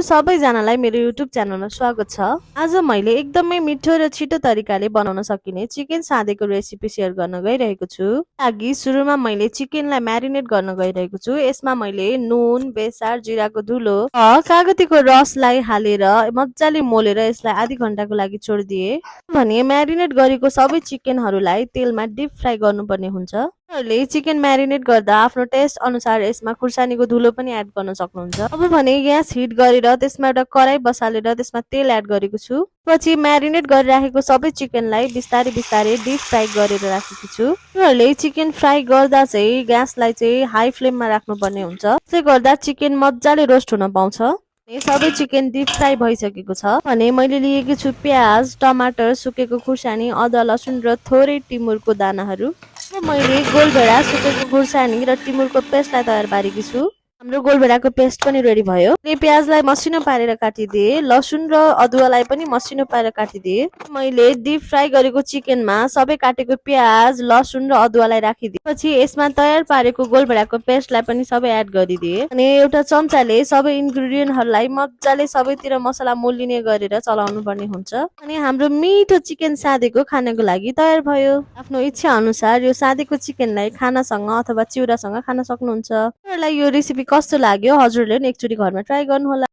सबैजनालाई मेरो युट्युब च्यानलमा स्वागत छ। आज मैले एकदमै मिठो र छिटो तरिकाले बनाउन सकिने चिकन सादेको रेसिपी सेयर गर्न गइरहेको छु। लागि सुरुमा मैले चिकनलाई म्यारिनेट गर्न गइरहेको छु। यसमा मैले नुन, बेसार, जिराको धुलो, कागतीको रसलाई हालेर मजाले मोलेर यसलाई आधी घण्टाको लागि छोडिदिए। भने म्यारिनेट गरेको सबै चिकनहरूलाई तेलमा डिप फ्राई गर्नुपर्ने हुन्छ। तपाईँहरूले चिकन म्यारिनेट गर्दा आफ्नो टेस्ट अनुसार यसमा खुर्सानीको धुलो पनि एड गर्न सक्नुहुन्छ। अब भने ग्यास हिट गरेर त्यसमा एउटा कराई बसालेर त्यसमा तेल एड गरेको छु। पछि म्यारिनेट गरिराखेको सबै चिकनलाई बिस्तारै बिस्तारै डिप फ्राई गरेर राखेको छु। तपाईँहरूले चिकन फ्राई गर्दा चाहिँ ग्यासलाई चाहिँ हाई फ्लेममा राख्नुपर्ने हुन्छ। त्यसले गर्दा चिकन मजाले रोस्ट हुन पाउँछ। सबै चिकन डिप फ्राई भइसकेको छ भने मैले लिएको छु प्याज, टमाटर, सुकेको खुर्सानी, अदुवा, लसुन र थोरै टिमुरको दानाहरू। मैले गोलभेडा, सुकेको खुर्सानी र टिमुरको पेस्टलाई तयार पारेकी छु। हाम्रो गोलभेडाको पेस्ट पनि रेडी भयो। प्याजलाई मसिनो पारेर काटिदिए, लसुन र अदुवालाई पनि मसिनो पारेर काटिदिए। मैले डिप फ्राई गरेको चिकनमा सबै काटेको प्याज, लसुन र अदुवालाई राखिदिए। पछि यसमा तयार पारेको गोलभेडाको पेस्टलाई पनि सबै एड गरिदिए। अनि एउटा चम्चाले सबै इन्ग्रेडियन्टहरूलाई मजाले सबैतिर मसला मोलिने गरेर चलाउनु पर्ने हुन्छ। अनि हाम्रो मिठो चिकन सादेको खानको लागि तयार भयो। आफ्नो इच्छा अनुसार यो सादेको चिकनलाई खानासँग अथवा चिउरासँग खान सक्नुहुन्छ। तपाईँलाई यो रेसिपी कस्तो लाग्यो हजुरले एकचोटि घरमा ट्राई गर्नुहोला।